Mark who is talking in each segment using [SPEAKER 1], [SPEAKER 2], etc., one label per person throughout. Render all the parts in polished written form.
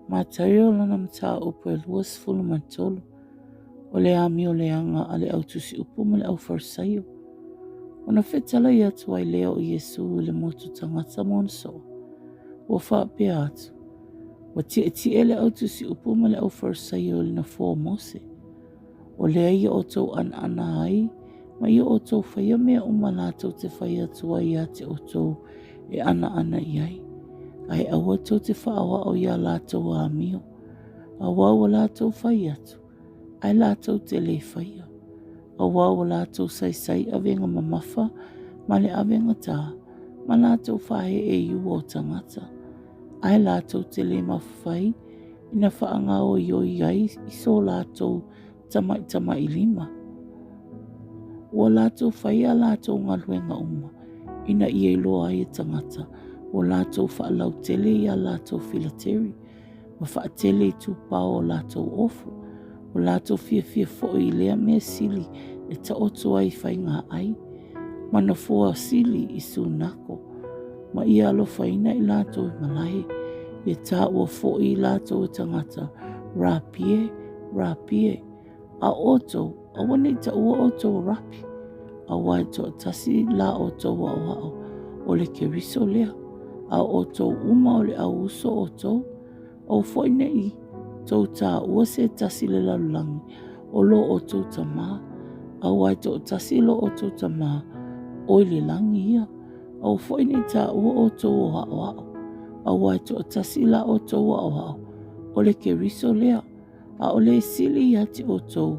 [SPEAKER 1] MATAIO lana mata upo e luas fulu mantolo. O le ami o le anga a le au tusi upo ma le au farsaio. Ona whetala i atu ai leo o Yesu le motu tangata monso. Ua whaapea atu. Wa ti ele au tusi upo ma le au farsaio le na fō mose. O le ia o tau ana ai, ma ia o tau whaia mea umalato te whaia tua ia te o tau e ana iai. Ai aua tau te whaawa o ia lātou a mio. Aua o lātou whai atu. Ai lātou te le whaia. Aua o lātou sai avenga mamafa, ma le avenga tā. Ma lātou whae e iu o tangata. Ai lātou te le mawhai, ina whaanga o ioi iai iso lātou tamai lima. Ua lātou whaia lātou ngaluenga uma. Ina ia loa ai tangata. O lātou whaalau tele ia lātou filateri. Ma whaatele i tūpao o lātou ofu. O lātou fia fo i lea mea sili e ta oto ai whainga ai. Mana fua sili i sūnako. Ma ia alo whaina i lātou i malahe. E tā ua fo i lātou i tangata. Rapie. A oto, a wane ta ua oto rapi. A wai to tasi la oto wa wao. O le keriso lea. A oto uma o le au uso oto. O foine i. Tau tā ua se tasi le lalulangi. O lo oto ta maa. A wai to tasi lo oto ta maa. O le langi ia. A foine tā ua oto wa wao. A wai to tasi la oto wa wao. O le keriso lea. A o le sili ia te oto.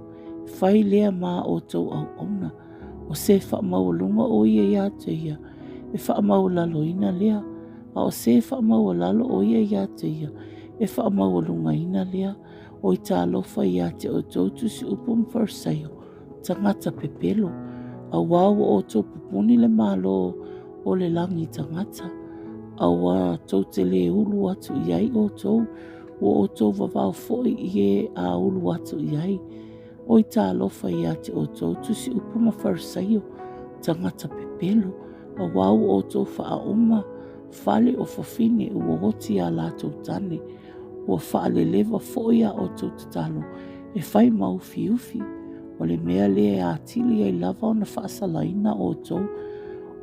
[SPEAKER 1] Whai lea maa oto au ona. O se whaamaulunga o ia te ia. E whaamaulaloina lea. A o se whaamaulalo o ia te ia. E whaamaulunga ina lea. O i tā lofa ia te oto tusi upum farsaio. Tangata pepelo. A wau o to pupuni le malo o le langi tangata. A wā tau te le ulu atu iai o tau. O tau wawau foi ie a ulu atu iai. O i tā lofa ia te o tau tusi upuma farsaio. Tangata pepelo. A wau o tau wha uma. Fale o fafine ua hoti a lātou tane. Ua whaale lewa foia o tau tatalo. E whai mau fiufi. O le mea lea a tili ai lava o na whaasalaina o tau.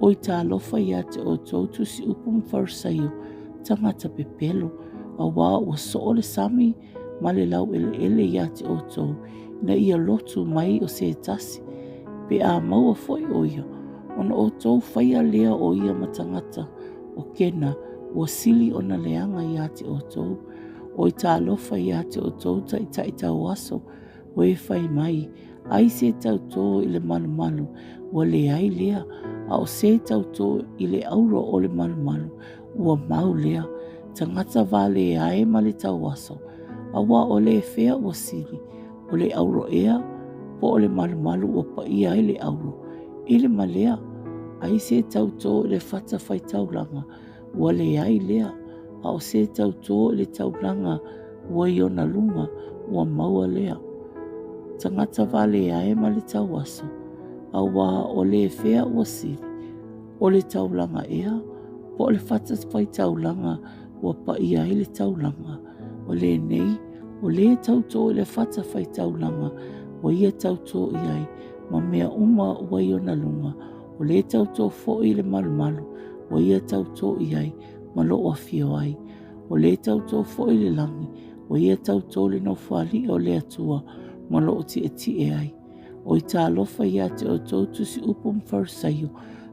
[SPEAKER 1] O i tā lofa ia te o tau tusi upum farsaio. Tangata pepelo. A wā ua soo le sami. Ma le lau ele ia te o tau. Na ia lotu mai o se tasi. Pe a maua foi o ia. Ona o tau whaia lea o ia matangata. O kena, ua sili o na leanga ia te o tau. O i tā lofa ia te o tau ta i tau aso. O e whai mai. Ai se tau tō i le malu. Ua le ai lea. A o se tau tō i le auro o le malu. Ua mau lea. Tangata vale ai ma le tau aso. A wā o le whea ua sili. O le auro ea. Po o le malu ua pa ia ai le auro. I le malea. Ai se tau tō le whata whai taulanga. Ua le ai lea. A o se tau tō le taulanga. Ua i ona lunga. Ua maua lea. Tangata vale ai ma le tau aso. A wā o le whea ua sili. O le taulanga ea. Po o le whata whai taulanga. Ua pa ia ai le taulanga. O le nei. O le tau tō le whata whai taulanga. Ua ia tau tō iai. Ma mea uma ua i ona lunga. O le tau tō fo i le malu. O ia tau tō iai, ma loo a fio ai. O le tau tō fo i le langi. O ia tau tō le no whali o le atua, ma loo ti e ai. O i tā lofa ia te o tō tusi upum farsaio.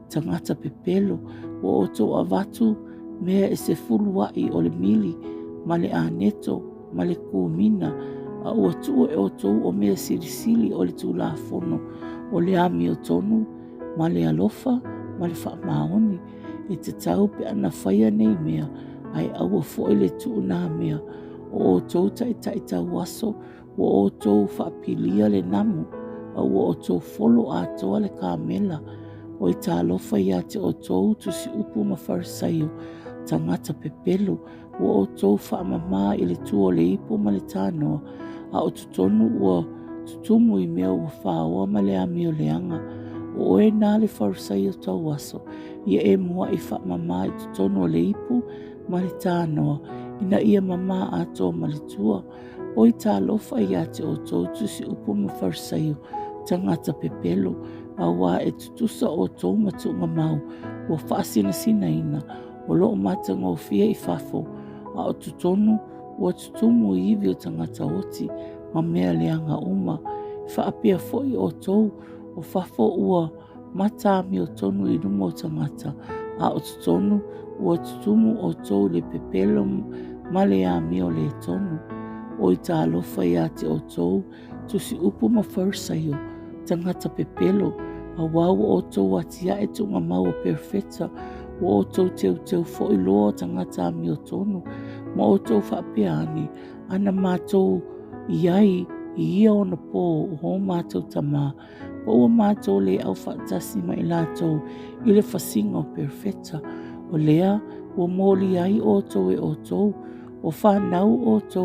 [SPEAKER 1] Tangata pepelo. O o tō avatu, mea e se fuluai o le mili. Ma le aneto, ma le kumina. A ua tua e o tō o mea sirisili o le tūla fono. O le ami o tonu. Ma le alofa, ma le whaamaoni, e te tau pe ana whaia nei mea, ai aua fo le tu na mea, o tau tai tau aso, o tau whaapilia le namu, o tau folo a toa le kāmela, o i tā lofa ia te o tau tusi upu ma farsaio, tangata pepelo, o tau whaamama i le tu o le ipo ma le tānoa, a o tutonu ua tutumu i mea ua whaoa ma le ami o leanga, o e nā le farsaio tau aso, ia e mua i whaamama i tutonu o le ipu ma le tānoa, ina ia mama ato malitua, o i tā lofa i ate o tō tusi upu ma wharisaio, tangata pepelo, a wā e tutusa o tō matunga mau, o whaasina sina ina, o loo matanga o fia i whafo, a o tutonu, o tutumu i iwi o tangata oti, ma mea leanga uma, whaapea foi o tō, o whafo ua mata mi o tonu i rumo o tangata, a o tutonu, o tutumu o tō le pepelo male a mi o le tonu, o i tā lofa i ate o tō, tusi upu ma wharisaio, tangata pepelo, a wau o tō atia e tunga mau o perfeta, o tō teu fo i loa tangata mi o tonu, ma o tō whapeani, ana mātou iai i ia o na pō o ho mātou tamā, po ua mātou le au whaatasi ma i lātou i le whasinga o perfeta, o lea o mōli ai o tō e o tō, o whanau o tō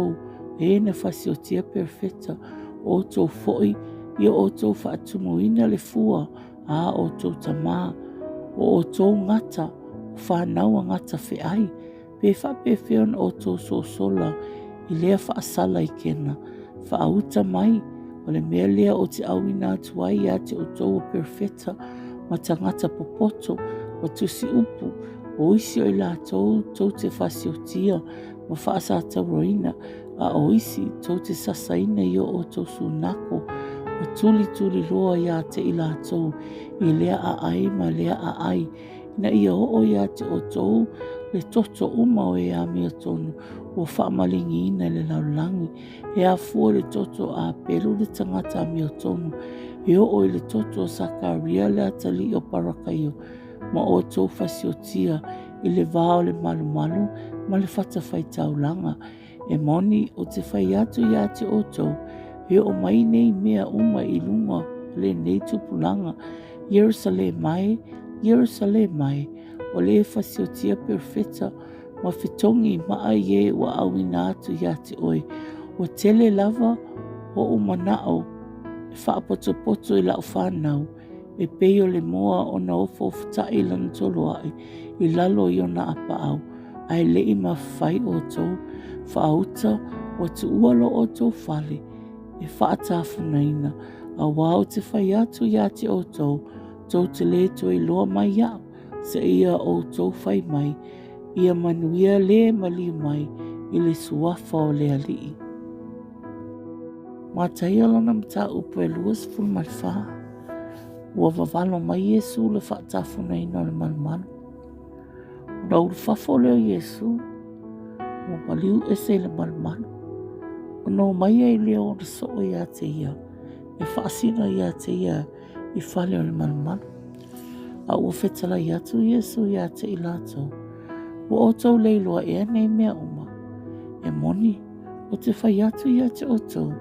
[SPEAKER 1] e na whasiotia perfeta, o tō foi i o tō whaatumuina le fua, a o tō tamā, o tō ngata, o whanau a ngata whiai, pe whapewhion o tō sosola, i lea whaasala i kena, whaauta mai, o le mea lea o te awina atuai a te o tō o perfeta, ma tangata popoto, o tusi upu, o isi o i la tō te whasiotia, ma whaasata roina, a o isi tō te sasaina i o tō sunako, ma tuli loa ia te i la tō, i lea a ai ma lea a ai, na ia o ia te o tō, le toto uma o e a mea tonu, o whaamalingi ina le laulangi, e a fua le toto a pelu le tangata a mea tonu, e o le toto Zakaria le atali o parakaio, ma o tō whasiotia, i le vāo le malu, ma le whatawhai taulanga, e moni o te whai atu i ate o tō, e o mai nei mea uma i lunga le nei tupulanga, Jerusalem mai, o le whasiotia perfeta, ma whitongi maa ie wa awina atu i ate oi, o tele lava o umanao, e whaapoto i lau whanau, e peio le moa o na ofo futai lana tolo ai, i lalo i o na apa au, ai le i mawhai o tō, whaauta o tu ualo o tō whale, e whaatafunaina, a wau te whai atu i ate o tō, tō te le tō i loa mai au, se ia o tō whai mai, ia manuia le mali mai, i le suafa o le alii. MATAIO lana mta upo e luas fulmarifa, ua vavalo mai Yesu le whaatafunaina o le manuanu. Ura uru fafo leo Yesu, ua paliu ese le manuanu. Ono mai ai leo o so ia te ia, e whaasina ia te ia, i whale o le manuanu. A ua whetala i atu Yesu ia te i lātou. Ua o tau leiloa e nei mea uma, e moni, o te whai atu ia te o tau,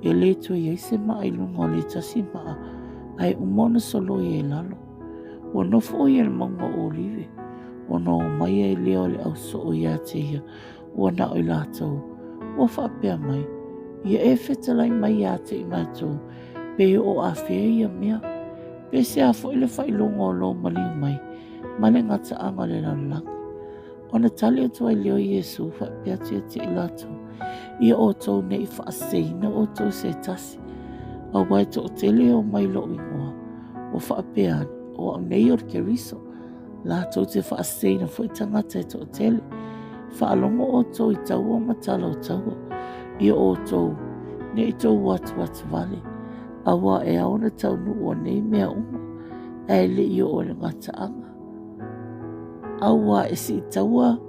[SPEAKER 1] e le tu i eise maa i lunga o le tasi maa, ai umona solo i e lalo. Ua nofo o i e maunga o olive, o no mai e leo le au so o ia te ia, ua na o i lātou. Ua whapea mai, ia e whetalai mai ia te i mātou, pe o a whea ia mea, pe se a fo i le whailonga o lo maliu mai, male ngata anga le lalangi. Ona tali o tuai leo Yesu, whapea te te i lātou, ia o tau nei whaaseina o tau se tasi, a wai to o tele o mai lo ingoa, o whaapeani, o au nei o keriso, lātou te whaaseina fo i tangata e to o tele, whaalongo o tau i tau o matala o tau, ia o tau, nei tau watu vale, awa e aona tau nu o nei mea uma, e le i o le ngata anga. Awa e si taua,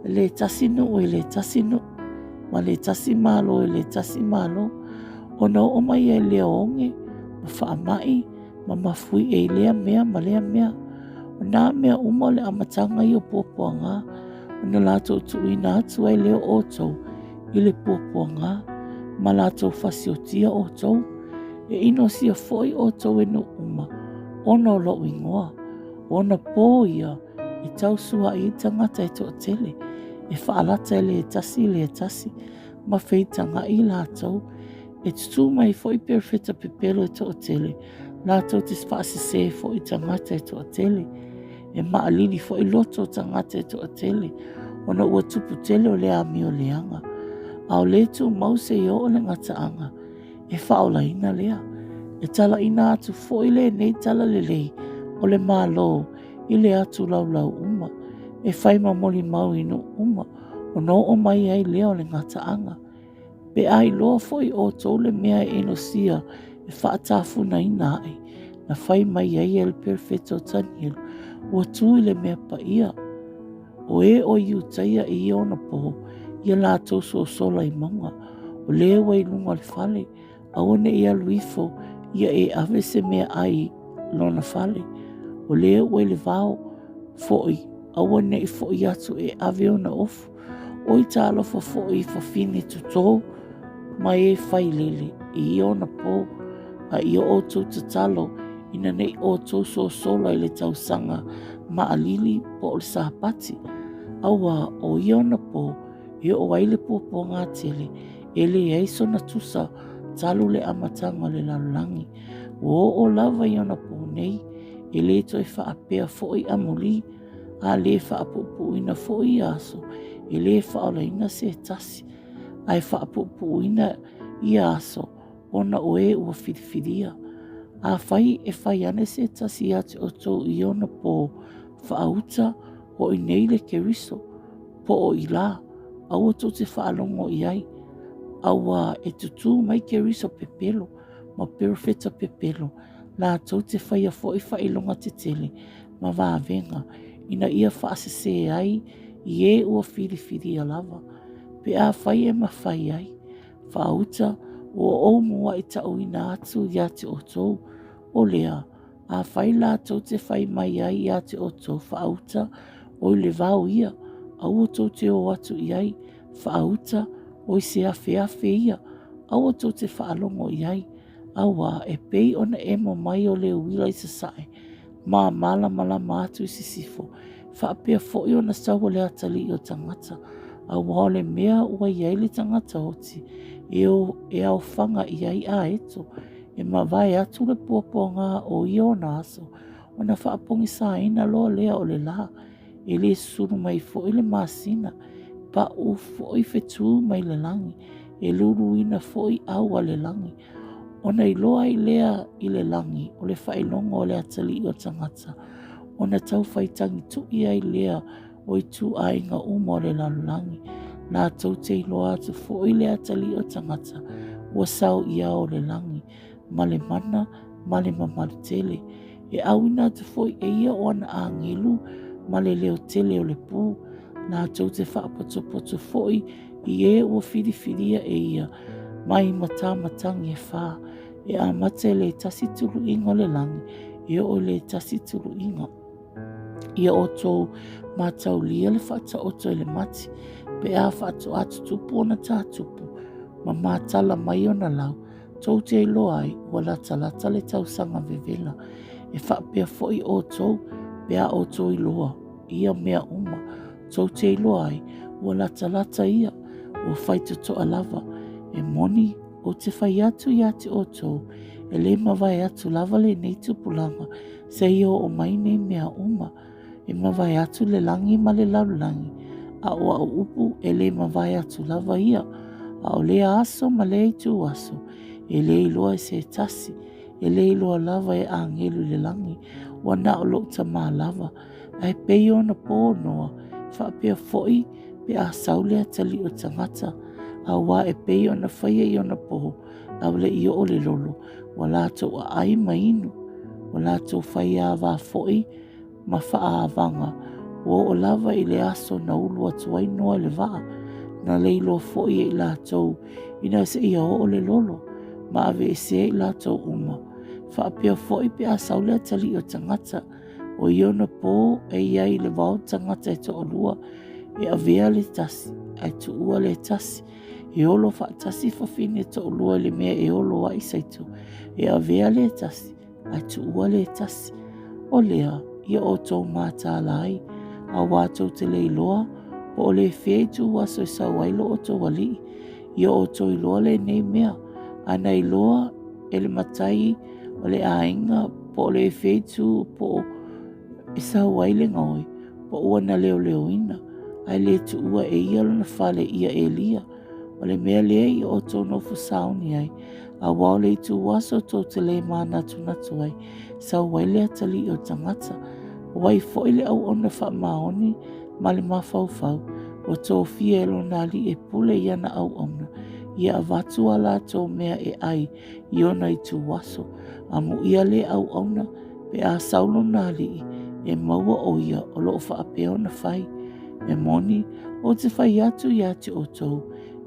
[SPEAKER 1] le tasino o le tasino, ma le tasi malo e le tasi malo, o na o mai e lea onge, ma whaamai, ma mafui e lea mea ma lea mea, o nā mea uma le amatanga i o pōpuanga, o na lātou tuina atu ai leo o tau, i le pōpuanga, ma lātou whasiotia o tau, e ino sia foi o tau e no uma, o na lo ingoa, o na pō ia, e tau sua i tangata e to tele, e whaalata e le tasi, ma wheitanga i lātou, e tutu mai foi perfeta pepelo e to tele, lātou te spasi se foi tangata e to tele, e maalini foi loto tangata e to tele, ona ua tupu tele o le ami o leanga. A o le tu mause i o le ngataanga, e whaola ina lea. E tala ina atu fo i le nei tala le lei, o le malo i le atu lau uma. E whai mamoli mau inu uma, o no o mai ai lea o le ngataanga. Pe ai loa fo i o tau le mea e no sia, e whaatafuna ina ai, na whai mai ai el perfecto taniel, ua tui le mea pa ia. O e o iu taia i ona poho, ia la tau so sola i maunga, o le wai lunga le fale, a one ia luifo, ia e ave se mea ai lona fale, o le wai le vao, foi, a one i foi atu e ave ona ofu, o i talo fa foi fa fini tutou, ma e fai lele, i ona po, a i o tau tatalo, ina nei o tau so sola i le tau sanga, ma alili po le sahapati. Aua o iona po, i o waile po po ngā tele, e le eiso na tusa, talu le amatanga le lalulangi. O lava iona po nei, e le toi whaapea foi amuli, a le whaapupu ina foi aso, e le whaolaina se tasi, ai whaapupu ina i aso, ona oe ua whiriwhiria. A whai e whai ane se tasi ati o tau iona po, whaauta, o i nei le keriso, po o i la, aua tō te whaalongo i ai, aua e tutu mai keriso pepelo, ma perfecta pepelo, la tō te whaia fo i whailonga te tele, ma vāvenga, ina ia whaasese ai, i e ua whiri lava, pe a whai e ma whai ai, whaauta, o mua i tau ina atu i ate o tō, o lea, a whai la tō te whai mai ai i ate o tō, whaauta, o le vau ia, au tō te o atu i ai, whaauta, o i se awhi ia, au tō te whaalongo i ai, aua e pei ona e mo mai o le uila i sasae, ma mala atu i sisifo, whaapea fo i ona sawa le atali i o tangata, aua o le mea ua i ai le tangata hoti, e au whanga i ai a eto, e ma vai atu le puaponga o i ona aso, ona whaapongi sa ina loa lea o le laha, e le suru mai fo i le masina, pa u fo i fetu mai le langi, e luru ina fo i aua le langi. Ona i loa i lea i le langi, o le whailonga o le atali o tangata, ona tau whaitangi tu i ai lea o i tu a inga uma o le lalulangi, nā tau te i loa atu fo i le atali o tangata, ua sau i au le langi, ma le mana, ma le mamarutele, e au ina atu fo i e ia o ana a ngilu, ma le leo tele o le pū, nā tau te whaapoto foi i e ua whiriwhiria e ia, mai matangi e whā, e a mate le tasi tulu inga le langi, e o le tasi tulu inga. Ia o tō mātau lia le whata oto le mati, pe a whaato atu tupu ona tā tupu, ma mātala mai ona lau, tō te loa ai, ua lata le tau sanga vevela, e whaapea foi o tō, pe a o tō i loa, ia mea uma, tō te loa ai, ua lata ia, ua whaitu to alava, e moni o te whai atu i ate o tō, e le mawai atu lava le nei tupulanga, se io o mai nei mea uma, e mawai atu le langi ma le laulangi, a o au upu e le mawai atu lava ia, a o le aso ma le tu aso, e le iloa e se tasi, e le iloa lava e angelu le langi, wa na o lokta maa lava, ai peio na po noa, whaapea foi pe a saule a tali o tangata, a wa e peio na whaia i ona po, a wale i o le lolo, wa lato a ai mainu, wa lato whaia a wa foi, ma wha a vanga, o lava i le aso na ulu atu ai noa le waa, na leilo foi i lato, ina se ia o le lolo, ma ave se i lato uma, whaapea foi pe a saule a tali o tangata, o iona po e iai le wau tangata e to olua, e avea le tasi, ai tu ua le tasi, e olo wha tasi whawhine to olua le mea e olo wa isaitu, e avea le tasi, ai tu ua le tasi, o lea, ia o tō mātā lai, a wātou te le iloa, po o le whei tu waso i sa wailo o tō wali, ia o tō iloa le nei mea, ana iloa e le matai o le ainga, po o le whei tu po o i sa waile ngoi, po ua na leo ina, ai le tu ua e ia lona fale ia e lia, o le mea lea I o tō nofu sauni ai, a wao le tu waso tō te le mana tunatu ai, sa wai lea tali o tangata, wai fo ile au ona wha maoni, ma le mawhauwhau, o tō fia e lona li e pule ia na au ona, ia avatu ala tō mea e ai, I ona I tu waso, a mu ia le au ona, pe a saulo na li, e maua o ia o loo wha apeo na whai, e moni, o te whai atu ia te o tō,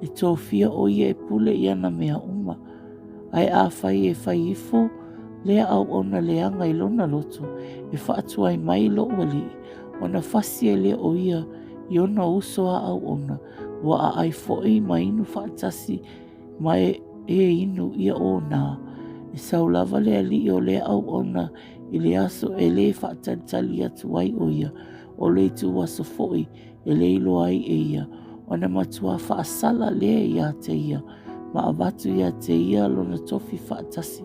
[SPEAKER 1] e tō fia o ia e pule ia na mea uma, ai a whai e whai ifo, lea au ona leanga I lona loto, e whaatua I mai lo wali, ona whasi e lea o ia, I ona uso a au ona, wa a ai fo'i mai inu whaatasi, mai e inu ia o nā, e saulava lea li o lea au ona, I le aso e le whaatantali atu ai o ia, o le tu waso fo'i, e le ilo ai e ia, ona matua whaasala lea ia te ia, ma avatu ia te ia lona tofi whaatasi,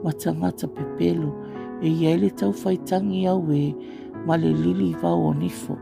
[SPEAKER 1] ma tangata pepelo, e ia le tau whaitangi au e, ma le lili vau o nifo.